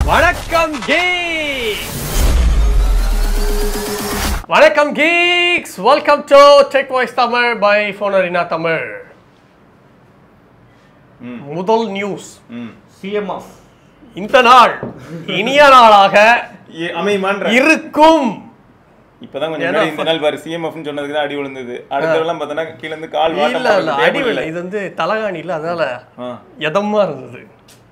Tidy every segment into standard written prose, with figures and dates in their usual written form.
வணக்கம் வணக்கம் geeks, welcome to Tech Voice Tamil by Phone Arena Tamil. முதல் news CMF இந்த நாள் இனிய நாளாக இருக்கும். இப்பதான் கொஞ்சம் இந்த நாள் பாரு CMF னு சொன்னதுக்கு தான் அடி விழுந்தது. அடுத்ததெல்லாம் பார்த்தனா கீழ இருந்து கால் வாட்ட இல்ல அடி விழல. இது வந்து தலகாணி இல்ல, அதனால எதமா இருந்தது.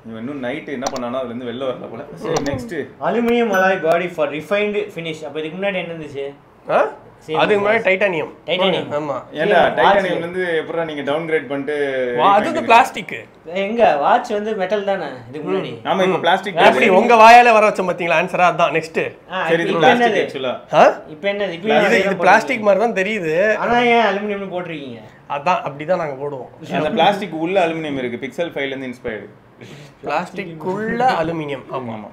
இவன் இன்னும் நைட் என்ன பண்ணானோ அதுல இருந்து வெளில வரல போல. சரி next aluminium alloy body for refined finish. அப்ப இதுக்கு முன்னாடி என்ன இருந்துச்சு? அதுக்கு முன்னாடி டைட்டானியம். ஆமா. ஏன்னா டைட்டானியம்ல இருந்து எப்பறா நீங்க டவுன் கிரேட் பண்ணிட்டு அது பிளாஸ்டிக். எங்க வாட்ச் வந்து மெட்டல் தானே இதுக்கு முன்னாடி? ஆமா இப்ப பிளாஸ்டிக். அப்படி உங்க வாயால வர வச்ச பாத்தீங்களா ஆன்சர்? அதான் நெக்ஸ்ட். சரி இது பிளாஸ்டிக் एक्चुअली. இப்போ என்னது? இது பிளாஸ்டிக் மாதிரி தான் தெரியுது. ஆனா ஏன் அலுமினியம்னு போட்டுருக்கீங்க? அதான் அப்படிதான் நாங்க போடுவோம். அந்த பிளாஸ்டிக் உள்ள அலுமினியம் இருக்கு. பிக்சல் 5ல இருந்து இன்ஸ்பயர்ட். பிளாஸ்டிக் உள்ள அலுமினியம். ஆமா ஆமா.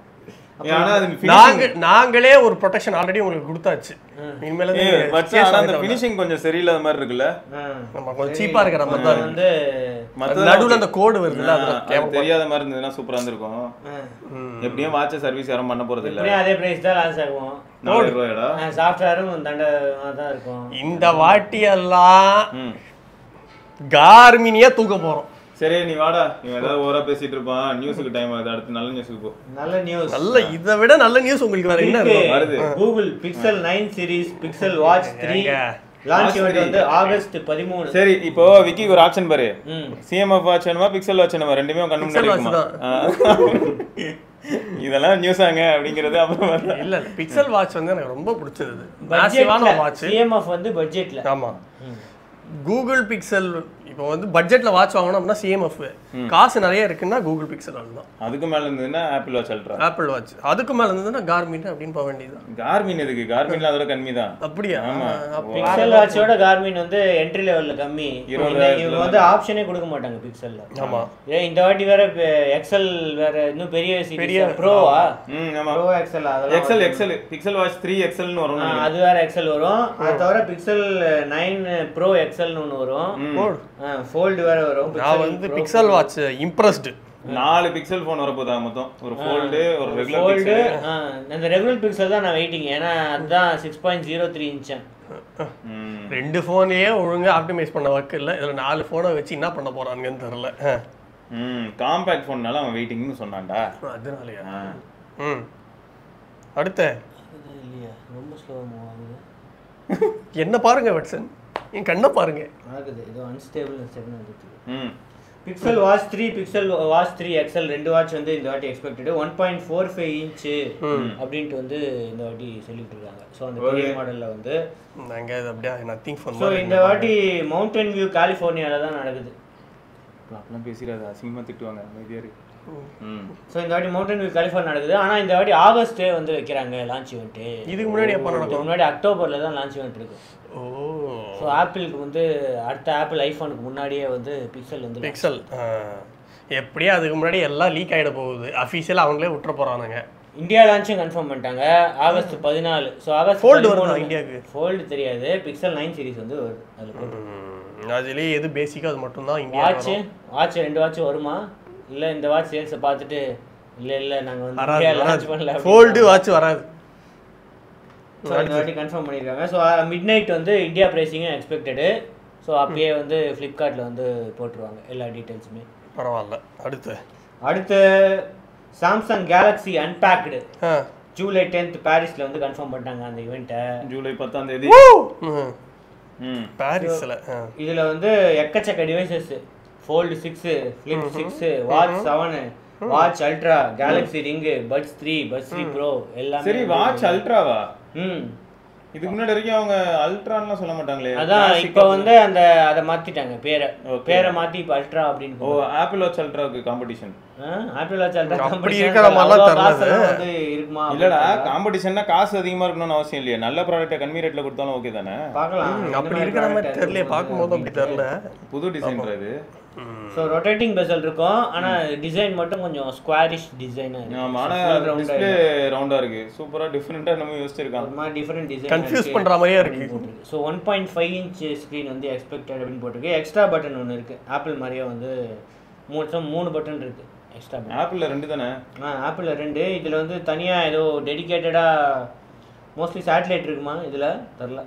நாங்களே ஒரு ப்ரொடெக்ஷன் ஆல்ரெடி உங்களுக்கு கொடுத்தாச்சு. இனிமேல அந்த ஃபினிஷிங் கொஞ்சம் சரியில்லாத மாதிரி இருக்குல்ல. நம்ம கொஞ்சம் சீப்பா இருக்கிற மாதிரி தான் வந்து நடுவுல அந்த கோடு வருதுல, அது தெரியாத மாதிரி இருந்ததுன்னா சூப்பரா இருந்திருக்கும். எப்படியும் வாட்ச் சர்வீஸ் யாரும் பண்ண போறது இல்ல. எப்படியும் அதே பிரைஸ் தான் லாஸ் ஆகும். 4 ரூபாயடா. சாஃப்ட்வேரும் தண்டமா தான் இருக்கும். இந்த வாட்டி எல்லாம் கார்மினியா தூக்க போறோம். சரி நீ வாடா, இவன் ஏதாவது ஓவரா பேசிட்டு இருப்பான். நியூஸ்க்கு டைம் ஆகுது. அடுத்து நல்ல நியூஸ்க்கு போ. நல்ல நியூஸ். நல்ல இதை விட நல்ல நியூஸ் உங்களுக்கு வேற என்ன வருது? Google Pixel 9 series Pixel Watch 3 launch event வந்து ஆகஸ்ட் 13. சரி இப்போ விக்கி ஒரு ஆப்ஷன் பாரு. CMF வாட்ச் வேணுமா பிக்சல் வாட்ச் வேணுமா? ரெண்டுமே கண்ணு முன்னாடி இருக்குமா? இதெல்லாம் நியூஸாங்க அப்படிங்கிறது அப்புறம் இல்ல பிக்சல் வாட்ச் வந்து எனக்கு ரொம்ப பிடிச்சது. மேசிவான வாட்ச். CMF வந்து பட்ஜெட்ல. ஆமா. கூகுள் பிக்சல் இப்போ வந்து பட்ஜெட்ல வாட்ச் வாங்கணும்னா CMF, காசு நிறைய இருக்குன்னா கூகுள் பிக்சல் அதுதான். அதுக்கு மேல இருந்ததுன்னா apple watch ultra. Apple watch. அதுக்கு மேல இருந்ததுன்னா கார்மின் அப்படின்னு போக வேண்டியதுதான். கார்மின் எதுக்கு? கார்மின்ல அதோட கம்மி தான். அப்படியா? ஆமா. பிக்சல் வாட்சோட கார்மின் வந்து என்ட்ரி லெவல்ல கம்மி. இவங்க வந்து ஆப்ஷனே கொடுக்க மாட்டாங்க பிக்சல்ல. ஆமா. இந்த வாட்டி வேற எக்ஸல் வேற இன்னும் பெரிய சீரிஸ் ப்ரோவா? ஆமா. ப்ரோ எக்ஸல் அதெல்லாம் எக்ஸல் பிக்சல் வாட்ச் 3 XL னு வரும். அது வேற எக்ஸல் வரும். அது தவிர பிக்சல் 9 ப்ரோ எக்ஸல் னு வரும். ஃபோல்ட் வேற வரும். நான் வந்து Pixel watch impressed. 4 Pixel phone வரப்போதா மொத்தம். ஒரு ஃபோல்ட், ஒரு ரெகுலர் பிக்சல். அந்த ரெகுலர் பிக்சல் தான் நான் வெயிட்டிங். ஏன்னா அதுதான் 6.03 இன்ச். ரெண்டு போனையே ஒழுங்கா ஆப்டிமைஸ் பண்ண வக்கு இல்ல. இதுல 4 போனை வச்சு என்ன பண்ண போறாங்கன்னு தெரியல. காம்பாக்ட் போன்னால அவன் வெயிட்டிங்னு சொன்னான்டா. அதனாலயா? அடுத்து இல்லையா ரொம்ப ஸ்லோவா மூவ் ஆகுது. என்ன பாருங்க வட்சன், என் கண்ணை பாருங்க. ஆகுது ஏதோ அன்ஸ்டேபிள் செக்மெண்ட் வந்துச்சு. Pixel watch 3 pixel watch 3 XL ரெண்டு வாட்ச் வந்து இந்த வாட்டி எக்ஸ்பெக்டட் 1.45 இன்ச் அப்படின்ட்டு வந்து இந்த வாட்டி சொல்லிட்டு இருக்காங்க. ஸோ அந்த பெரிய மாடல்ல வந்து நாங்கள் இது அப்படியே நத்திங் ஃபோன். ஸோ இந்த வாட்டி மவுண்டன் வியூ கலிஃபோர்னியால தான் நடக்குது. அப்படிலாம் பேசிடாத, அசிங்கமா திட்டுவாங்க. அமைதியா இருக்கு. ஸோ இந்த வாட்டி மவுண்டன் வியூ கலிஃபோர்னியா நடக்குது. ஆனால் இந்த வாட்டி ஆகஸ்ட்டே வந்து வைக்கிறாங்க லான்ச் ஈவெண்ட். இதுக்கு முன்னாடி எப்போ நடக்கும்? முன்னாடி அக்டோபர்ல தான் லான்ச் ஈவெண்ட் இருக்கு. ஓ. ஸோ ஆப்பிளுக்கு வந்து அடுத்த ஆப்பிள் ஐஃபோனுக்கு முன்னாடியே வந்து பிக்சல் வந்து பிக்சல் எப்படியே அதுக்கு முன்னாடி எல்லாம் லீக் ஆகிட போகுது. அஃபீஷியலாக அவங்களே விட்டுற போகிறானுங்க. இந்தியா லான்ச்சும் கன்ஃபார்ம் பண்ணிட்டாங்க ஆகஸ்ட் 14. ஸோ ஆகஸ்ட் ஃபோல்டு வருது இந்தியாவுக்கு. ஃபோல்டு தெரியாது. பிக்சல் 9 சீரிஸ் வந்து வருது. அதில் அதுலேயே எது பேசிக்காக அது மட்டும்தான். இந்தியா வாட்ச் 2 வாட்ச் வருமா? இல்லை இந்த வாட்ச் சேல்ஸை பார்த்துட்டு இல்லை நாங்கள் வந்து லான்ச் பண்ணல, ஃபோல்டு வாட்ச் வராது. ஸோ இந்த வாட்டி கன்ஃபார்ம் பண்ணியிருக்காங்க. ஸோ மிட் நைட் வந்து இந்தியா ப்ரைஸிங்கும் எக்ஸ்பெக்டடு. ஸோ அப்பயே வந்து ஃப்ளிப்கார்ட்டில் வந்து போட்டுருவாங்க எல்லா டீட்டெயில்ஸுமே. பரவாயில்ல. அடுத்து சாம்சங் கேலக்ஸி அன்பேக்டு ஜூலை 10 பாரிஸில் வந்து கன்ஃபார்ம் பண்ணிட்டாங்க அந்த ஈவெண்ட்டை. ஜூலை 10ஆம் தேதி பாரிஸில். இதில் வந்து எக்கச்சக்க devices, Fold 6, Flip 6, Watch 7, Watch Ultra, Galaxy Ring, Buds 3, Buds 3 Pro எல்லாம். சரி வாட்ச் அல்ட்ராவா? இதுக்கு முன்னாடி வரைக்கும் அவங்க அல்ட்ரான்லாம் சொல்ல மாட்டாங்களே. அதான் இப்போ வந்து அந்த அதை மாத்திட்டாங்க, பேரை மாத்தி இப்போ அல்ட்ரா அப்படின்னு. ஓ ஆப்பிள் வாட்ச் அல்ட்ராவுக்கு காம்படிஷன். ஆப்பிள் வாட்ச் அல்ட்ரா அப்படி இருக்கிற மாதிரிலாம் வந்து இருக்குமா? இல்லடா, காம்படிஷன்னா காசு அதிகமா இருக்கணும்னு அவசியம் இல்லையா. நல்ல ப்ராடக்ட்டை கம்மி ரேட்ல கொடுத்தாலும் ஓகே தானே. பார்க்கலாம். அப்படி இருக்கிற மாதிரி தெரியல, பார்க்கும்போது அப்படி தெரியல. புது டிசைன் இது. ஸோ ரொட்டேட்டிங் பெசல் இருக்கும். ஆனால் டிசைன் மட்டும் கொஞ்சம் ஸ்கொயரிஷ் டிசைனாக இருக்கு. ஆமாம், ஆனால் டிஸ்ப்ளே ரவுண்டாக இருக்கு. சூப்பராக டிஃப்ரெண்ட்டாக நம்ம யோசிச்சிருக்காங்க. அது மாதிரி டிஃப்ரெண்ட் டிசைன் கன்ஃபியூஸ் பண்ணுற மாதிரியே இருக்கு. ஸோ 1.5 இன்ச் ஸ்க்ரீன் வந்து எக்ஸ்பெக்டட் அப்படின்னு போட்டிருக்கு. எக்ஸ்ட்ரா பட்டன் ஒன்று இருக்குது. ஆப்பிள் மாதிரியே வந்து மொத்தம் 3 பட்டன் இருக்குது. எக்ஸ்ட்ரா ஆப்பிளில் 2 தானே? ஆப்பிளில் 2. இதில் வந்து தனியாக ஏதோ டெடிக்கேட்டடாக மோஸ்ட்லி சேட்டலைட் இருக்குமா இதில் தெரில.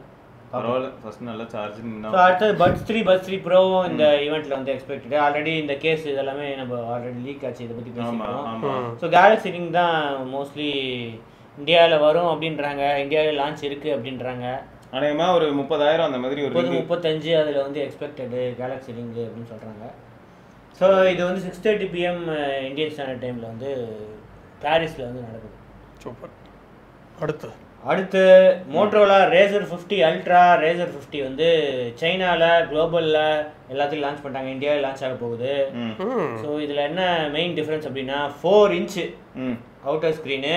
பரவாயில்ல, ஃபர்ஸ்ட் நல்லா சார்ஜ். ஸோ அடுத்தது பட்ஸ் 3 ப்ரோவும் இந்த ஈவெண்ட்டில் வந்து எக்ஸ்பெக்டட். ஆல்ரெடி இந்த கேஸ் இதெல்லாமே நம்ம ஆல்ரெடி லீக் ஆச்சு, இதை பற்றி பேசியிருக்கோம். ஸோ கேலக்ஸி ரிங் தான் மோஸ்ட்லி இந்தியாவில் வரும் அப்படின்றாங்க, இந்தியாவில் லான்ச் இருக்குது அப்படின்றாங்க. அநேகமாக ஒரு 30,000 அந்த மாதிரி ஒரு 35 அதில் வந்து எக்ஸ்பெக்டடு கேலக்ஸி ரிங் அப்படின்னு சொல்கிறாங்க. ஸோ இது வந்து 6:30 PM இந்தியன் ஸ்டாண்டர்ட் டைமில் வந்து பாரிஸில் வந்து நடக்குது. சூப்பர். அடுத்து மோட்டோரோலா Razr 50 அல்ட்ரா. Razr 50 வந்து சைனாவில் குளோபலில் எல்லாத்தையும் லான்ச் பண்ணிட்டாங்க, இந்தியாவில் லான்ச் ஆக போகுது. ஸோ இதில் என்ன மெயின் டிஃப்ரென்ஸ் அப்படின்னா 4 இன்ச்சு அவுட்டர் ஸ்க்ரீனு.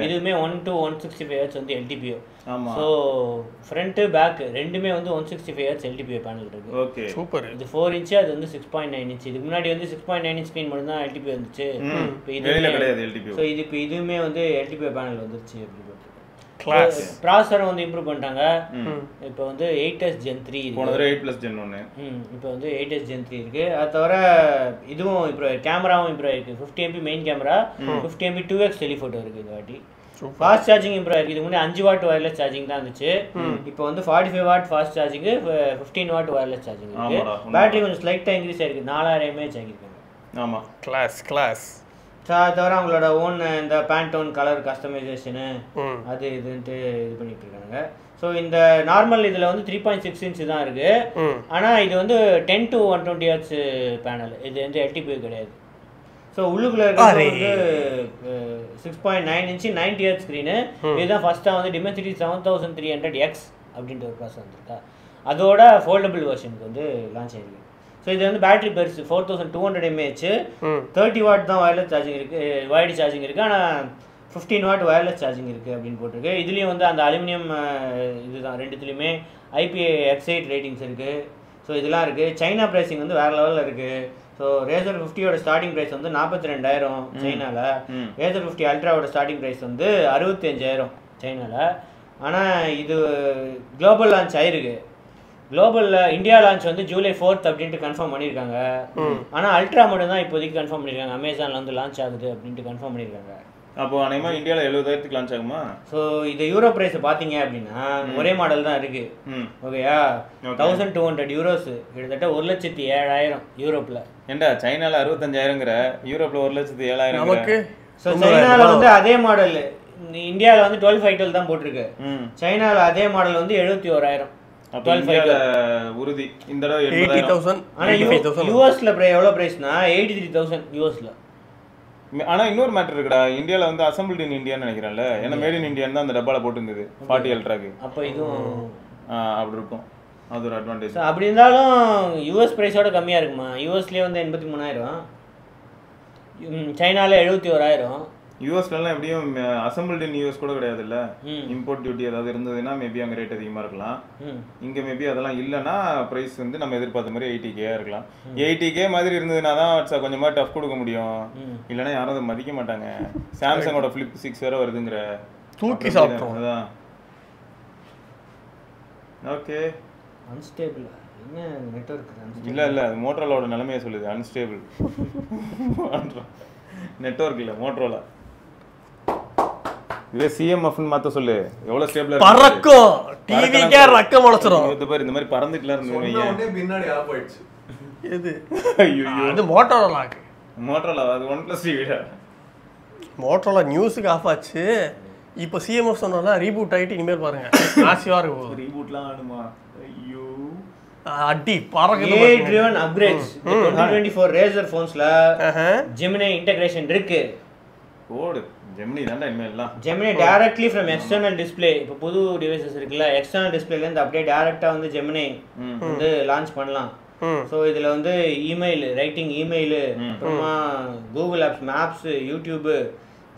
இதுவுமே 1 to 165 Hz வந்து LTPO. ஸோ ஃப்ரண்ட்டு பேக் ரெண்டுமே வந்து 165 Hz LTPO பேனல் இருக்கு. Okay super. இது 4 இன்ச்சு, அது வந்து 6.9 இன்ச்சு. இதுக்கு முன்னாடி வந்து 6.9 இன்ச் ஸ்க்ரீன் மட்டும் தான் LTPO இருந்துச்சு. இப்போ இது கிடையாது LTPO. ஸோ இது இப்போ இதுவுமே வந்து LTPO பேனல் வந்துருச்சு. அப்படி ப்ராசஸரும் வந்து இம்ப்ரூவ் பண்ணிட்டாங்க. இப்போ வந்து 8S Gen 3 இருக்கு. போன தடவை 8+ Gen 1. இப்போ வந்து 8S Gen 3 இருக்கு. அது தவிர இதுவும் இப்போ கேமராவும் இம்ப்ரூவ் ஆயிருக்கு. 50 MP main camera, 50 MP 2x telephoto இருக்கு இந்த வாட்டி. ஃபாஸ்ட் சார்ஜிங் இம்ப்ரூவ் ஆயிருக்கு. இதுக்கு முன்னாடி 5 வாட் வயர்லெஸ் சார்ஜிங் தான் இருந்துச்சு. இப்போ வந்து 45 watt fast charging, 15 what wireless charging இருக்கு. பேட்டரி கொஞ்சம் ஸ்லைட்டாக இன்க்ரீஸ் ஆயிருக்கு, 4000 mAh ஆகிருக்காங்க. ஆமாம், கிளாஸ். ஸோ அது தவிர அவங்களோட ஓன் இந்த பேண்டோன் கலர் கஸ்டமைசேஷனு அது இதுன்ட்டு இது பண்ணிட்டு இருக்காங்க. ஸோ இந்த நார்மல் இதில் வந்து 3.6 இன்ச்சு தான் இருக்கு. ஆனால் இது வந்து 10 to 120 Hz பேனல். இது வந்து LTPO கிடையாது. ஸோ உள்ளுக்குள்ள இருக்கிறது வந்து 6.9 இன்ச்சு 90 Hz ஸ்க்ரீனு. இதுதான் ஃபர்ஸ்ட்டாக வந்து Dimensity 7300X அப்படின்ற ஒரு ப்ராசஸ் வந்துருக்கா. அதோட ஃபோல்டபுள் வெர்ஷனுக்கு வந்து லான்ச் ஆகிருக்கு. ஸோ இது வந்து பேட்டரி பெருசு, 4200 mAh, 30 வாட் தான் வயர்லெஸ் சார்ஜிங் இருக்குது, வைடு சார்ஜிங் இருக்குது. ஆனால் 15 வாட் வயர்லெஸ் சார்ஜிங் இருக்குது அப்படின்னு போட்டிருக்கு. இதுலேயும் வந்து அந்த அலுமினியம் இதுதான் ரெண்டுத்துலேயுமே IPX8 ரேட்டிங்ஸ் இருக்குது. ஸோ இதெல்லாம் இருக்குது. சைனா ப்ரைஸிங் வந்து வேறு லெவலில் இருக்குது. ஸோ Razr 50யோட ஸ்டார்டிங் ப்ரைஸ் வந்து 42,000 சைனாவில். Razr 50 அல்ட்ராவோட ஸ்டார்டிங் ப்ரைஸ் வந்து 65,000 சைனாவில். ஆனால் இது குளோபல் லான்ச் ஆயிருக்கு. குளோபலில் இந்தியா லான்ச் வந்து July 4th அப்படின்ட்டு கன்ஃபார்ம் பண்ணியிருக்காங்க. ஆனால் அல்ட்ரா மட்டும் தான் இப்போதைக்கு கன்ஃபார்ம் பண்ணியிருக்காங்க. அமேசானில் வந்து லான்ச் ஆகுது அப்படின்ட்டு கன்ஃபார்ம் பண்ணியிருக்காங்க. அப்போ அநேகமாக இந்தியாவில் 70,000க்கு லான்ச் ஆகுமா? ஸோ இது யூரோ ப்ரைஸ் பார்த்தீங்க அப்படின்னா ஒரே மாடல் தான் இருக்கு. ஓகேயா, 1200 euros, கிட்டத்தட்ட 1,07,000 யூரோப்பில். ஏண்டா சைனாவில் 65,000ங்கிற, யூரோப்பில் 1,07,000 நமக்கு. ஸோ சைனாவில் வந்து அதே மாடல், இந்தியாவில் வந்து 12 தான் போட்டிருக்கு. சைனாவில் அதே மாடல் வந்து 71,000. உறுதி இந்த தடவை 80,000. ஆனால் யூஎஸ்ல எவ்வளோ ப்ரைஸ்னா 83,000 யூஎஸ்ல. ஆனால் இன்னொரு மேட்டர் இருக்குடா, இந்தியாவில் வந்து அசம்பிள்ட் இன் இந்தியான்னு நினைக்கிறேன்ல, ஏன்னா மேட் இன் இந்தியான்னு தான் அந்த டப்பாவில் போட்டுருந்தது 40 அல்ட்ராக்கு. அப்போ இதுவும் அப்படி இருக்கும், அது ஒரு அட்வான்டேஜ். அப்படி இருந்தாலும் யூஎஸ் ப்ரைஸோட கம்மியாக இருக்குமா? யூஎஸ்லேயே வந்து 83,000, சைனாவில் 71,000. யூஎஸ்லாம் எப்படியும் அசம்பிள்ட் இன் யூஎஸ் கூட கிடையாதுல்ல, இம்போர்ட் டியூட்டி ஏதாவது இருந்ததுன்னா மேபி அங்கே ரேட் அதிகமாக இருக்கலாம். இங்கே மேபி அதெல்லாம் இல்லைன்னா ப்ரைஸ் வந்து நம்ம எதிர்பார்த்த மாதிரி 80K இருக்கலாம். 80K மாதிரி இருந்ததுன்னா தான் கொஞ்சமாக டஃப் கொடுக்க முடியும், இல்லைன்னா யாரும் அதை மதிக்க மாட்டாங்க. சாம்சங்கோட ஃபிளிப் 6 வேற வருதுங்கிற தூக்கி சாப்பிட்டோம். அதான் ஓகே. அன்ஸ்டேபிள் என்ன நெட்வொர்க்? இல்லை அது மோட்டரோலாவோட நிலைமையை சொல்லுது, அன்ஸ்டேபிள் நெட்வொர்க் இல்லை மோட்டரோலா. இதே சிஎம்எஃப்னு மாத்த சொல்லு, எவ்வளவு ஸ்டேபிளா பறக்கும், டிவிக்கே ரக்க முளைச்சிரும். இந்த மாதிரி இந்த மாதிரி பறந்துட்டலாம் இருந்தீங்க, சொன்னே பின்னாடி ஆஃப் ஆயிடுச்சு. எது? ஐயோ அது மோட்டரோலாக்கு. மோட்டரோலா அது OnePlus டிவிடா. மோட்டரோலா நியூஸுக்கு ஆஃப் ஆச்சு. இப்போ சிஎம்எஃப் சொன்னால ரீபூட் ஆயிட்டு இனிமேல் பாருங்க நாசிவா இருக்கும். ரீபூட்லாம் ஆடுமா? ஐயோ அடி பறக்குது. AI driven upgrades 2024 Razr phonesல Gemini integration இருக்கு. ஓடு Gemini தான்டா இனிமேல்லாம். Gemini directly from external display. இப்போ புது டிவைசஸ் இருக்குல்ல, எக்ஸ்டர்னல் டிஸ்பிளேல இருந்து அப்படியே டைரக்டா வந்து Gemini வந்து லான்ச் பண்ணலாம். ஸோ இதுல வந்து இமெயில் ரைட்டிங், இமெயில், அப்புறமா Google apps, maps, YouTube,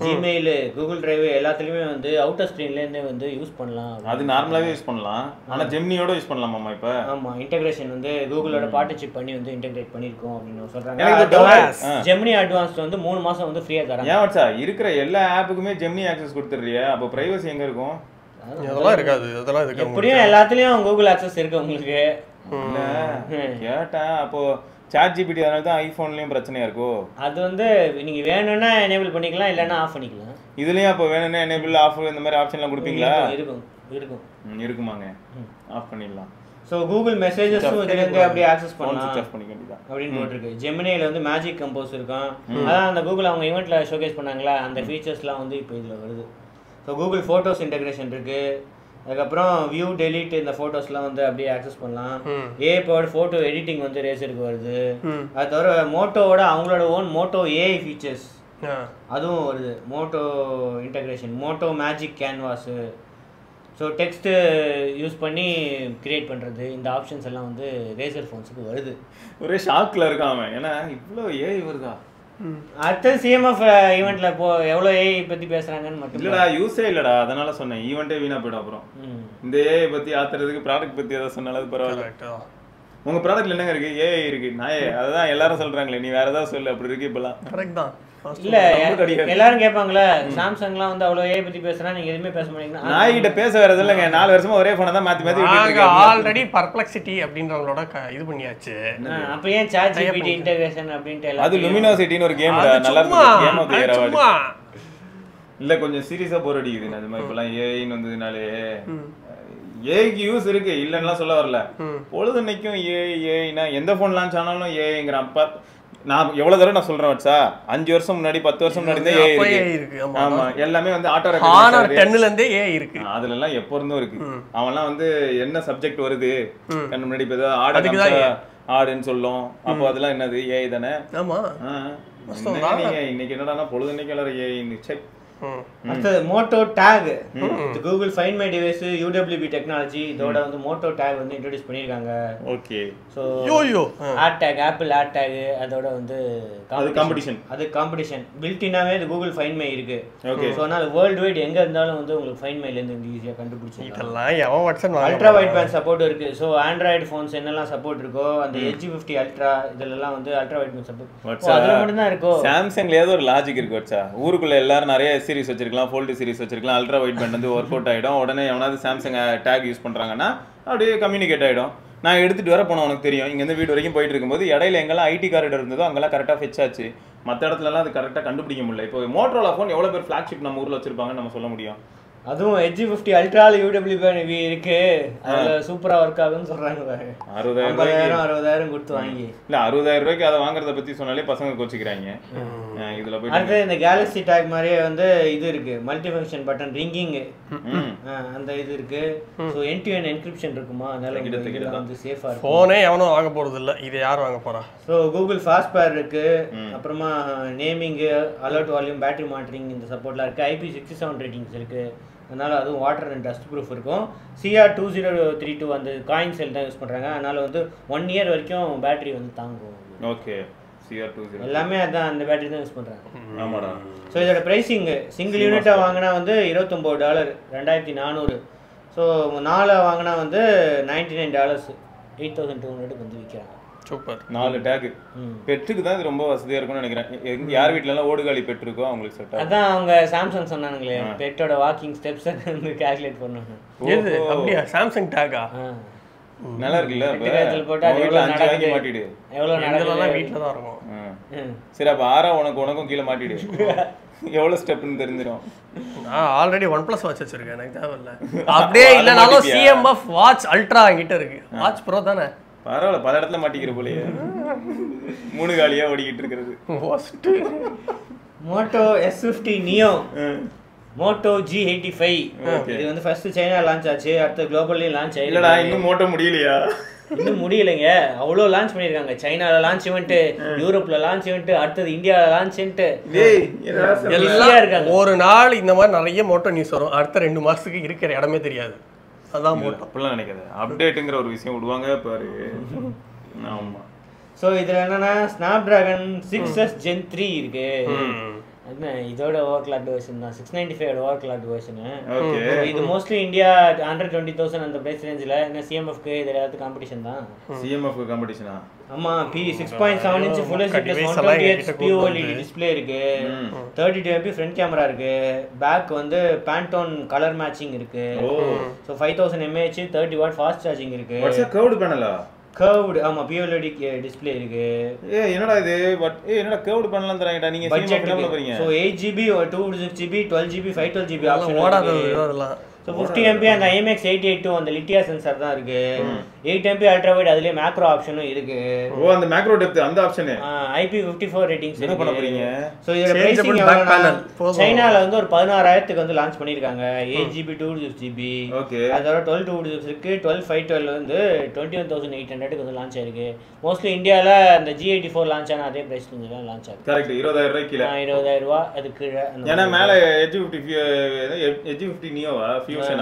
Gmail, Google drive எல்லாத்துலயுமே வந்து அவுட்டர் ஸ்க்ரீன்ல இருந்தே வந்து யூஸ் பண்ணலாம். அது நார்மலாவே யூஸ் பண்ணலாம், ஆனா ஜெமினியோட யூஸ் பண்ணலாமா இப்போ? ஆமா, இன்டகிரேஷன் வந்து கூகுளோட பார்ட்னர்ஷிப் பண்ணி வந்து இன்டகிரேட் பண்ணிருக்கோம் அப்படின்னு சொல்றாங்க. ஜெமினி அட்வான்ஸ் வந்து 3 மாசம் வந்து ஃப்ரீயா தராங்க. ஏன் வச்சா இருக்கிற எல்லா ஆப்புக்குமே ஜெமினி ஆக்சஸ் கொடுத்துறியா? அப்போ பிரைவசி எங்க இருக்கும்? அதெல்லாம் இருக்காது, அதெல்லாம் இருக்கு. எப்படியும் எல்லாத்துலயும் கூகுள் ஆக்சஸ் இருக்கு உங்களுக்கு. கேட்டேன். அப்போ ChatGPT அதனால தான் ஐபோன்லயும் பிரச்சனையா இருக்கோ? அது வந்து நீங்க வேணும்னா எனேபிள் பண்ணிக்கலாம், இல்லைன்னா ஆஃப் பண்ணிக்கலாம். இதுலயும் அப்போ வேணும்னா எனேபிள் ஆஃப் இந்த மாதிரி ஆப்ஷன்லாம் கொடுப்பீங்களா? இருக்கும் இருக்கும் இருக்குமாங்க, ஆஃப் பண்ணிடலாம். ஸோ கூகுள் மெசேஜஸும் இதுலேருந்து அப்படியே ஆக்சஸ் பண்ணலாம் பண்ணிக்க வேண்டியதான் அப்படின்னு போட்டிருக்கு. ஜெமினியில் வந்து மேஜிக் கம்போஸ் இருக்கும். அதான் அந்த கூகுள் அவங்க ஈவெண்ட்டில் ஷோகேஸ் பண்ணாங்களா, அந்த ஃபீச்சர்ஸ்லாம் வந்து இப்போ இதில் வருது. ஸோ கூகுள் ஃபோட்டோஸ் இன்டெகிரேஷன் இருக்குது. அதுக்கப்புறம் வியூ டெலிட் இந்த ஃபோட்டோஸ்லாம் வந்து அப்படியே ஆக்சஸ் பண்ணலாம். ஏஐ ஃபோட்டோ எடிட்டிங் வந்து ரேசருக்கு வருது. அது தவிர மோட்டோவோட அவங்களோட ஓன் மோட்டோ ஏஐ ஃபீச்சர்ஸ் அதுவும் வருது. Moto integration, Moto magic canvas, so text use பண்ணி கிரியேட் பண்ணுறது, இந்த ஆப்ஷன்ஸ் எல்லாம் வந்து ரேசர் ஃபோன்ஸுக்கு வருது. ஒரே ஷாக்கில் இருக்கான் அவன், ஏன்னா இவ்வளோ ஏஐ வருதா? அடுத்த சிஎம்எஃப் ஈவெண்ட்ல இப்போ எவ்வளோ ஏஐ பற்றி பேசுகிறாங்கன்னு மட்டும் இல்லடா, யூஸே இல்லடா, அதனால சொன்னேன். ஈவெண்ட்டே வீணா போய்டும். அப்புறம் இந்த ஏஐ பற்றி ஆத்துறதுக்கு ப்ராடக்ட் பற்றி எதாவது சொன்னாலும் பரவாயில்ல. உங்கள் ப்ராடக்ட்ல என்னங்க இருக்குது? ஏஐ இருக்குது. நான் அதுதான் எல்லாரும் சொல்கிறாங்களே, நீ வேறு ஏதாவது சொல்லு. அப்படி இருக்கு இப்போலாம். கரெக்ட் தான். இல்ல எல்லாரும் கேட்பாங்களே, சாம்சங்லாம் வந்து அவ்வளோ ஏஐ பற்றி பேசுனா நீங்க எதுவுமே பேச மாட்டீங்கன்னா. நான் கிட்ட பேச வேறது இல்லைங்க. 4 வருஷமா ஒரே ஃபோனை தான் மாற்றி மாற்றி ஆல்ரெடி பர்ப்ளெக்சிட்டி அப்படின்றவங்களோட இது பண்ணியாச்சு. அப்போ ஏன் ChatGPT இன்டெகிரேஷன் அப்படின்ட்டு அது லுமினோசிட்டின்னு ஒரு கேம், நல்லா இருக்கு. Game of the year award. இல்ல கொஞ்சம் சீரியஸா போர் அடிக்குது. அது மாதிரி இப்பெல்லாம் ஏஐன்னு வந்ததுனாலே ஏஐக்கு யூஸ் இருக்கு, இல்லைன்னா சொல்ல வரல. பொழுதுன்னைக்கும் ஏஐனா எந்த ஃபோன் லான்ச் ஆனாலும் ஏஐங்கிறான். நான் எவ்வளவு தடவை நான் சொல்றேன் வச்சா, 5 வருஷம் முன்னாடி 10 வருஷம் முன்னாடி தான் ஏஐ இருக்கு. ஆமா, எல்லாமே வந்து ஆட்டோ ஹானர் 10ல இருந்தே ஏஐ இருக்கு. அதுல எல்லாம் எப்போ இருந்தும் இருக்கு. அவன்லாம் வந்து என்ன சப்ஜெக்ட் வருது கண்ணு முன்னாடி இப்ப ஆடுன்னு சொல்லும். அப்போ அதெல்லாம் என்னது ஏஐ தானே. ஆமா, நீங்க இன்னைக்கு என்னடா பொழுதுன்னைக்கு எல்லாரும் ஏஐ செக். அடுத்தது Moto tag. Google Find My Device UWB technology இதோட வந்து மோட்டோ டேக் வந்து இன்ட்ரோடியூஸ் பண்ணிருக்காங்க. Okay. So AirTag, Apple AirTag அதோட வந்து காம்படிஷன் பில்ட்-இன்னாவே இது கூகுள் ஃபைண்ட் மை இருக்கு. ஓகே. சோ அதனால வேர்ல்ட் வைட் எங்க இருந்தாலும் வந்து உங்களுக்கு ஃபைண்ட் மைல இருந்து ஈஸியா கண்டுபிடிச்சிடலாம். இதெல்லாம் எவன் WhatsApp ultra wide pant support இருக்கு. சோ ஆண்ட்ராய்டு ஃபோன்ஸ் என்னெல்லாம் சப்போர்ட் இருக்கோ அந்த Edge50 அல்ட்ரா இதெல்லாம் வந்து அல்ட்ரா வைட் பேண்ட் சப்போர்ட் அதுல மட்டும் தான் இருக்கோ. சாம்சங்ல ஏதோ ஒரு லாஜிக் இருக்கு வச்சா. ஊருக்குள்ள எல்லாரும் நிறைய சீரிஸ் வச்சிருக்கலாம், ஃபோல்டு சீரிஸ் வச்சிருக்கலாம். அல்ட்ரா வைட் பேண்ட் வந்து ஒர்க் அவுட் ஆகிடும். உடனே எவனாவது சாம்சங் டேக் யூஸ் பண்ணுறாங்கன்னா அப்படியே கம்யூனிகேட் ஆகிடும். நான் எடுத்துகிட்டு வர போனோம், உனக்கு தெரியும். இங்கேருந்து வீடு வரைக்கும் போயிட்டு இருக்கும்போது இடையில எங்கெல்லாம் ஐடி காரிடர் இருந்ததோ அங்கெல்லாம் கரெக்டாக ஃபெச் ஆச்சு. மற்ற இடத்துலலாம் அது கரெக்டாக கண்டுபிடிக்க முடியல. இப்போ மோட்டரோலா ஃபோன் எவ்வளோ பேர் ஃப்ளாக்ஷிப் நம்ம ஊரில் வச்சிருப்பாங்கன்னு நம்ம சொல்ல முடியும். அதுவும் Edge50 அல்ட்ரால யூடபிள்யூபி இருக்கு. அதுல சூப்பரா ஒர்க் ஆகும்னு சொல்றாங்க. 60,000 கொடுத்து வாங்கி இல்ல 60,000 ரூபாய்க்கு அதை வாங்குறத பத்தி சொன்னாலே பசங்க கோச்சிக்கிறாங்க. இதுல போய் அடுத்து இந்த கேலக்ஸி டேக் மாதிரியே வந்து இது இருக்கு, மல்டி ஃபங்க்ஷன் பட்டன் ரிங்கிங் அந்த இது இருக்கு. So end to end encryption இருக்குமா, அதனால கிட்ட வந்து சேஃபா இருக்கும். ஃபோனே எவனும் வாங்க போறது இல்ல, இது யார் வாங்க போறா. ஸோ கூகுள் ஃபாஸ்ட் பேர் இருக்கு. அப்புறமா naming, alert volume, battery monitoring இந்த சப்போர்ட்லாம் இருக்கு. IP67 ரேட்டிங்ஸ் இருக்கு. அதனால அதுவும் வாட்டர் அண்ட் டஸ்ட் ப்ரூஃப் இருக்கும். CR2032 அந்த காயின் செல் தான் யூஸ் பண்ணுறாங்க. அதனால வந்து 1 இயர் வரைக்கும் பேட்டரி வந்து தாங்கும். ஓகே. CR20 எல்லாமே அதான் அந்த பேட்டரி தான் யூஸ் பண்ணுறாங்க. ஆமாடா. ஸோ இதோட ப்ரைஸிங் சிங்கிள் யூனிட்டாக வாங்கினா வந்து $29, 2400. ஸோ 4 வாங்கினா வந்து $99, 8200 வந்து விற்கிறாங்க. சூப்பர். 4 டேக். பெட்டுக்கு தான் இது ரொம்ப வசதியா இருக்கும்னு நினைக்கிறேன். யார் வீட்ல எல்லாம் ஓடுகாலி பெட் இருக்கோ அவங்களுக்கு செட் ஆகும். அதான் அவங்க சாம்சங் சொன்னாங்களே, பெட்டோட வாக்கிங் ஸ்டெப்ஸ் வந்து கால்குலேட் பண்ணுவாங்க. எது அப்படியே சாம்சங் டேகா நல்லா இருக்குல்ல. பெட்டில் போட்டா எவ்வளவு நடக்குது மாட்டிடு. எவ்வளவு நடக்குது வீட்ல தான் இருக்கும். சரி, அப்ப ஆரா உனக்கும் கீழ மாட்டிடு. எவ்வளவு ஸ்டெப்னு தெரிஞ்சிரும். நான் ஆல்ரெடி OnePlus வாட்ச் வச்சிருக்கேன், எனக்கு தேவையில்ல. அப்படியே இல்லனாலும் CMF வாட்ச் அல்ட்ரா என்கிட்ட இருக்கு. வாட்ச் ப்ரோ தானே, பரவாயில்ல. பல இடத்துல மாட்டிக்கிற போலயே 3 காலியா ஓடிக்கிட்டு இருக்கிறது. Moto S50 neo, Moto G85 இது வந்து ஃபர்ஸ்ட் சைனா லான்ச் ஆச்சு. அடுத்து குளோபல்லயும் லான்ச் ஆயிடுச்சு. இல்லடா, இன்னும் மோட்டோ முடியலையா? இன்னும் முடியலைங்க. அவ்வளோ லான்ச் பண்ணியிருக்காங்க. சைனால லான்ச் இவெண்ட், யூரோப்ல லான்ச் இவெண்ட், அடுத்தது இந்தியாவில் லான்ச் எல்லாம் இருக்காங்க. ஒரு நாள் இந்த மாதிரி நிறைய மோட்டோ நியூஸ் வரும். அடுத்த 2 மாசத்துக்கு இருக்கிற இடமே தெரியாது. அதான் அப்படிலாம் நினைக்காது. அப்டேட்டுங்கிற ஒரு விஷயம் விடுவாங்க பாரு. ஆமா. ஸோ இதில் என்னன்னா ஸ்னாப்டிராகன் 6S Gen 3 இருக்கு. இதோட ஓவர் கிளாக் வெர்ஷன் தான் 695 ஓவர் கிளாக் வெர்ஷன். இது மோஸ்ட்லி இந்தியா 120,000 அந்த பிரைஸ் ரேஞ்சில். என்ன CMF-க்கு இது ஏதாவது காம்படிஷன் தான். CMF காம்படிஷனா? ஆமா. 6.7 inch full HD plus 120Hz QOLED display இருக்கு. 32 MP ஃப்ரண்ட் கேமரா இருக்கு. பேக் வந்து Pantone கலர் மேட்சிங் இருக்கு. So 5000 mAh 30 watt fast charging இருக்கு. வாட்ஸ் கர்வ்டு பேனலா? கர்வ்டு ஆமா POLED டிஸ்ப்ளே இருக்கு. என்னடா இது பட் என்னடா கர்வ்டு பண்ணலாம் தராங்கடா நீங்க பட்ஜெட் சினிமா போறீங்க. So 8GB 256GB 12GB 512GB option ஓடாது அதெல்லாம். ஸோ 50MP அந்த IMX 882 அந்த லிட்டியா சென்சார் தான் இருக்கு. 8MP அல்ட்ரா வைட் அதுலயே மேக்ரோ ஆப்ஷனும் இருக்கு. ஓ அந்த மேக்ரோ டெப்த் அந்த ஆப்ஷன் IP54 ரேட்டிங்ஸ் என்ன பண்ண போறீங்க? ஸோ இதோட பிரைசிங் சைனால வந்து ஒரு 16,000க்கு வந்து லான்ச் பண்ணிருக்காங்க. 8GB 256GB. ஓகே. அதோட 12 256 இருக்கு. 12 512 வந்து 21,800க்கு வந்து லான்ச் ஆயிருக்கு. மோஸ்ட்லி இந்தியால அந்த G84 லான்ச் ஆன அதே பிரைஸ் தான் லான்ச் ஆகுது. கரெக்ட் 20,000 ரூபாய் கீழ. 20,000 ரூபாய் அது கீழ. ஏன்னா மேல Edge50 நியோவா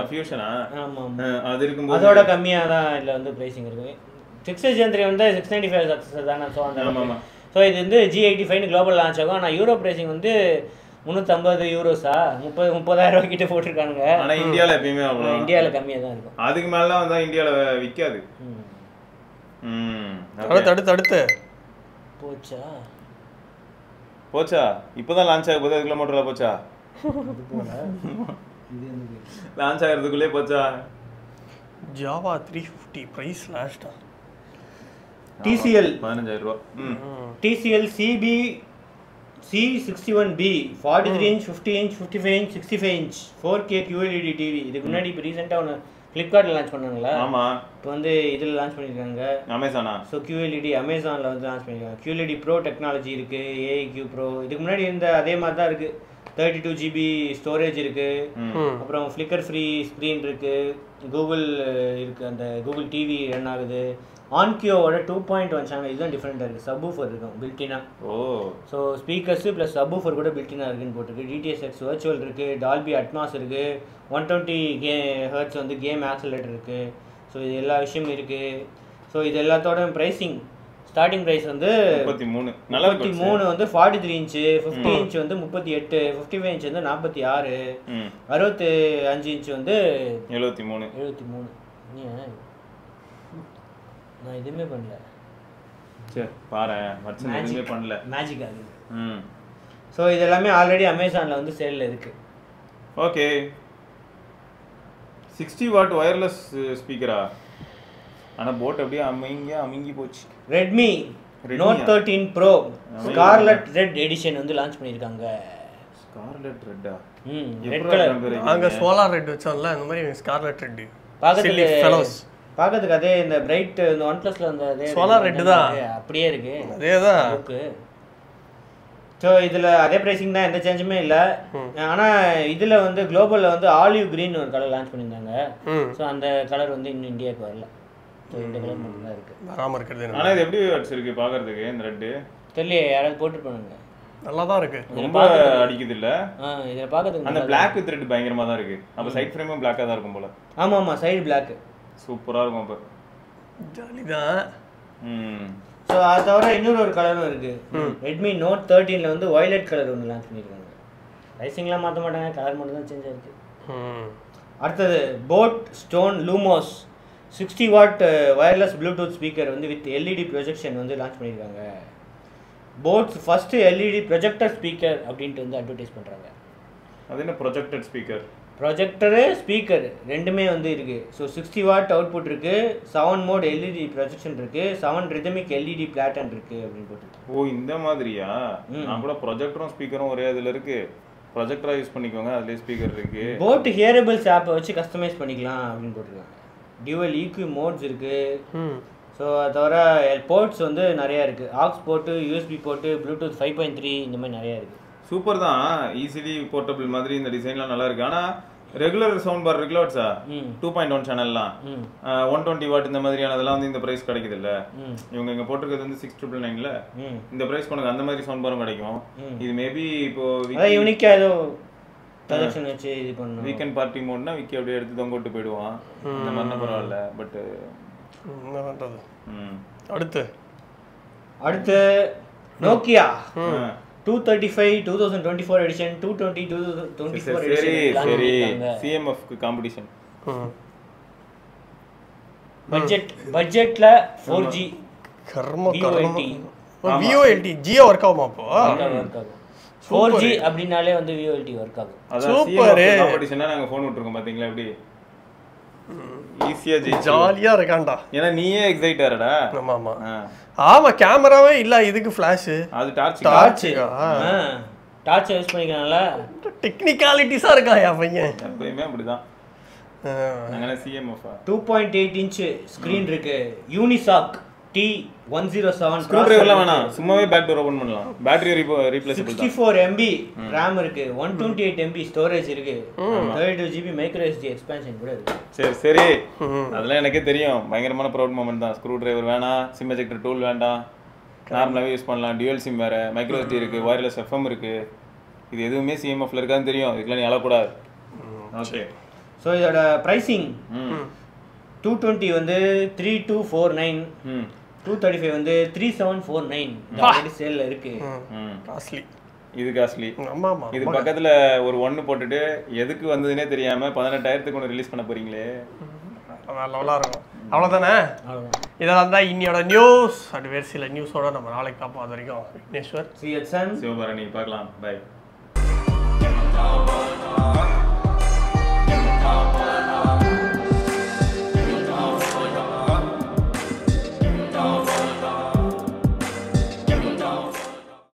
ஃபியூஷனா ஆமா அது இருக்கும்போது அதோட கம்மியா தான் இதுல வந்து பிரைசிங் இருக்கு. 6th Gen 3 வந்து 695 சக்சஸ் தான. சோ அந்த ஆமா. சோ இது வந்து G85 னு குளோபல் லான்ச் ஆகும். ஆனா யூரோ பிரைசிங் வந்து 350 யூரோஸா 30,000 ரூபாய் கிட்ட போட்டுருக்காங்க. ஆனா இந்தியால எப்பயுமே அவ்வளவு இந்தியால கம்மியா தான் இருக்கும். அதுக்கு மேல வந்தா இந்தியால விக்காது. அடுத்து போச்சா இப்பதான் லான்ச் ஆக போகுது. அதுக்குள்ள மோட்டர்ல போச்சா லான்ச் ஆகிறதுக்குள்ளே போச்சா. ஜாவா 350 பிரைஸ் லாஸ்டா TCL 15,000 ரூபாய். TCL C61B 43 inch 50 inch 55 inch 65 inch 4K QLED TV. இதுக்கு முன்னாடி இப்போ ரீசெண்டா ஒன்று ஃப்ளிப்கார்ட்ல லான்ச் பண்ணாங்களா? ஆமா. இப்போ வந்து இதில் லான்ச் பண்ணியிருக்காங்க அமேசானா. ஸோ QLED அமேசானில் வந்து லான்ச் பண்ணியிருக்காங்க. QLED Pro டெக்னாலஜி இருக்கு. AIQ Pro இதுக்கு முன்னாடி இருந்த அதே மாதிரி தான் இருக்கு. 32GB ஸ்டோரேஜ் இருக்கு. அப்புறம் ஃப்ளிக்கர் ஃப்ரீ ஸ்க்ரீன் இருக்கு. கூகுள் இருக்கு. அந்த கூகுள் டிவி ரன் ஆகுது. ஆன்கியோவோட 2.1 சேனல் இதுதான் டிஃப்ரெண்டாக இருக்குது. சப்வூஃபர் இருக்கும் பில்டினா. ஸோ ஸ்பீக்கர்ஸு ப்ளஸ் சப்வூஃபர் கூட பில்டினா இருக்குன்னு போட்டிருக்கு. DTS:X வர்ச்சுவல் இருக்குது. டால்பி அட்மாஸ் இருக்குது. 120 Hz வந்து கேம் ஆக்சலேட்டர் இருக்குது. ஸோ இது எல்லா விஷயமும் இருக்குது. ஸோ இது எல்லாத்தோட ப்ரைஸிங் ஸ்டார்டிங் ப்ரைஸ் வந்து 33 வந்து 43 இன்ச்சு 50 இன்ச் வந்து 38 55 இன்ச் வந்து 46 65 இன்ச் வந்து 73. நான் எதுவுமே பண்ணல. சரி பாரு மச்சான் எதுவுமே பண்ணல. மேஜிக் ஆகுது. ஸோ இது எல்லாமே ஆல்ரெடி அமேசானில் வந்து சேலில் இருக்கு. ஓகே 60 வாட் வயர்லெஸ் ஸ்பீக்கரா? ஆனால் போட் அப்படியே அமுங்கி போச்சு. Redmi Note 13 Pro scarlet red edition வந்து லான்ச் பண்ணியிருக்காங்க. ஸ்கார்லெட் ரெட்டா? Red colour. அங்கே சோலார் ரெட் வச்சோம்ல அந்த மாதிரி ஸ்கார்லெட் ரெட் பார்க்கறதுக்கு அதே இந்த பிரைட் இந்த OnePlusல அந்த அதே சோலார் ரெட் தான் அப்படியே இருக்கு. அதேதான். ஓகே. ஸோ இதில் அதே ப்ரைஸிங் தான், எந்த சேஞ்சுமே இல்லை. ஆனால் இதில் வந்து குளோபலில் வந்து ஆலிவ் க்ரீன் ஒரு கலர் லான்ச் பண்ணியிருந்தாங்க. ஸோ அந்த கலர் வந்து இன்னும் இந்தியாவுக்கு வரல. ஸோ இந்த கலர் மட்டும் தான் இருக்குது. வராமல் இருக்கிறது. ஆனால் இது எப்படி அடிச்சிருக்கு பார்க்கறதுக்கு இந்த ரெட்டு? தெரியல, யாராவது போட்டுருப்பானுங்க. நல்லா தான் இருக்கு. ரொம்ப அடிக்குது இல்லை? இதில் பார்க்கறதுக்கு அந்த பிளாக் வித் ரெட் பயங்கரமாக தான் இருக்குது. அப்போ சைட் ஃப்ரேமும் பிளாக்காக தான் இருக்கும் போல. ஆமாம் சைடு பிளாக்கு சூப்பராக இருக்கும். அப்போ ஜாலி தான். ஸோ அது தவிர இன்னொரு ஒரு கலரும் இருக்குது. ரெட்மி Note 13ல வந்து வயலட் கலர் ஒன்று லான்ச் பண்ணியிருக்காங்க. ரைசிங்லாம் மாற்ற மாட்டாங்க, கலர் மட்டும் தான் சேஞ்ச் ஆகிருக்கு. அடுத்தது Boat stone Lumos 60 watt wireless Bluetooth speaker வந்து வித் எல்இடி ப்ரொஜெக்ஷன் வந்து லான்ச் பண்ணியிருக்காங்க. Boat's first LED projector speaker அப்படின்ட்டு வந்து அட்வர்டைஸ் பண்ணுறாங்க. அது என்ன ப்ரொஜெக்டட் ஸ்பீக்கர்? ப்ரொஜெக்டரு ஸ்பீக்கர் ரெண்டுமே வந்து இருக்குது. ஸோ 60 வாட் அவுட்புட் இருக்குது, 7 மோட் எல்இடி ப்ரொஜெக்ஷன் இருக்குது, 7 ரிதமிக் எல்இடி பிளாட்டன் இருக்குது அப்படின்னு போட்டு. ஓ இந்த மாதிரியா? நான் கூட ப்ரொஜெக்டரும் ஸ்பீக்கரும் ஒரே இதில் இருக்குது, ப்ரொஜெக்டராக யூஸ் பண்ணிக்கோங்க, அதுலேயே ஸ்பீக்கர் இருக்குது. போட் ஹியரபிள்ஸ் ஆப்பை வச்சு கஸ்டமைஸ் பண்ணிக்கலாம் அப்படின்னு போட்டிருக்காங்க. டியூவல் EQ மோட்ஸ் இருக்குது. ஸோ அது தவிர போர்ட்ஸ் வந்து நிறையா இருக்குது. Aux port, USB port, Bluetooth 5.3 இந்த மாதிரி நிறையா இருக்குது. சூப்பர் தான், ஈஸிலி போர்ட்டபிள் மாதிரி இந்த டிசைன்லாம் நல்லா இருக்கு. ஆனால் ரெகுலர் சவுண்ட் பார் இருக்குல்ல சார், 2.1 சேனல்லாம் 120 வாட் இந்த மாதிரியானதெல்லாம் வந்து இந்த ப்ரைஸ் கிடைக்குது இல்லை? இவங்க இங்கே போட்டிருக்கிறது வந்து 6,999ல இந்த ப்ரைஸ் கொண்டு அந்த மாதிரி சவுண்ட் பாரும் கிடைக்கும். இது மேபி இப்போ யூனிக்காக ஏதோ ப்ரொடக்ஷன் வச்சு இது பண்ணணும். வீக்கெண்ட் பார்ட்டி மோட்னா விக்கி அப்படியே எடுத்து தொங்க விட்டு போயிடுவான். இந்த மாதிரினா பரவாயில்ல. பட் என்ன பண்ணுறது? அடுத்து நோக்கியா 235 2024 எடிஷன் 220 2024 எடிஷன். சரி CMF க்கு காம்படிஷன். பட்ஜெட்ல 4G VoLT ஜியோ வர்க் ஆகுமா? அப்போ 4G அப்படினாலே வந்து VoLT வர்க் ஆகும். அதான் சூப்பர் காம்படிஷனா நாங்க ஃபோன் விட்டுருக்கோம் பாத்தீங்களா எப்படி? ஈஸியா ஜாலியா இருக்கான்டா. ஏன்னா நீயே எக்ஸைட்டடா. ஆமா ஆமா ஆமா, கேமராவே இல்ல, இதுக்கு ஃபிளாஷ், அது டார்ச் டார்ச் யூஸ் பண்ணிக்கலாம்ல. டெக்னிக்காலிட்டிஸா இருக்கா யா பையன். எப்பயுமே அப்படிதான். நாங்க CMF 2.8 இன்ச் ஸ்கிரீன் இருக்கு. யூனிசாக் T107 ஸ்க்ரூ டிரைவர்லாம் வேணாம், சும்மாவே பேக் டோர் ஓபன் பண்ணலாம். Battery replaceable. 64 MB RAM இருக்கு, 128 MB ஸ்டோரேஜ் இருக்கு, 32 GB மைக்ரோ SD எக்ஸ்பான்ஷன் கூட இருக்கு. சரி அதெல்லாம் எனக்கே தெரியும். பயங்கரமான ப்ரௌட் மொமெண்ட் தான். ஸ்க்ரூ டிரைவர் வேணாம், சிம் எஜெக்டர் டூல் வேண்டாம், நார்மலாவே யூஸ் பண்ணலாம். டியூயல் சிம் வேற, மைக்ரோ SD இருக்கு, வயர்லெஸ் FM இருக்கு. இது எதுவுமே CMF ல இருக்கான்னு தெரியும். இதுக்கெல்லாம் நீ அழக்கூடாது. ஓகே, ஸோ இதோட ப்ரைசிங் 220 வந்து 3249, 235 வந்து 3749. ஆல்ரெடி சேல்ல இருக்கு. காஸ்ட்லி, இது காஸ்ட்லி. ஆமா ஆமா. இது பக்கத்துல ஒரு 1 போட்டுட்டு எதுக்கு வந்ததுனே தெரியாம 18,000க்கு ஒன்று ரிலீஸ் பண்ண போறீங்களே, நல்லா இருக்கும். அவ்வளோதானே, இதெல்லாம் தான் இன்னியோட நியூஸ். அது வேறு சில நியூஸோட நம்ம நாளைக்கு பார்ப்போம். அது வரைக்கும் விக்னேஸ்வர், சிவபரணி பார்க்கலாம். பை.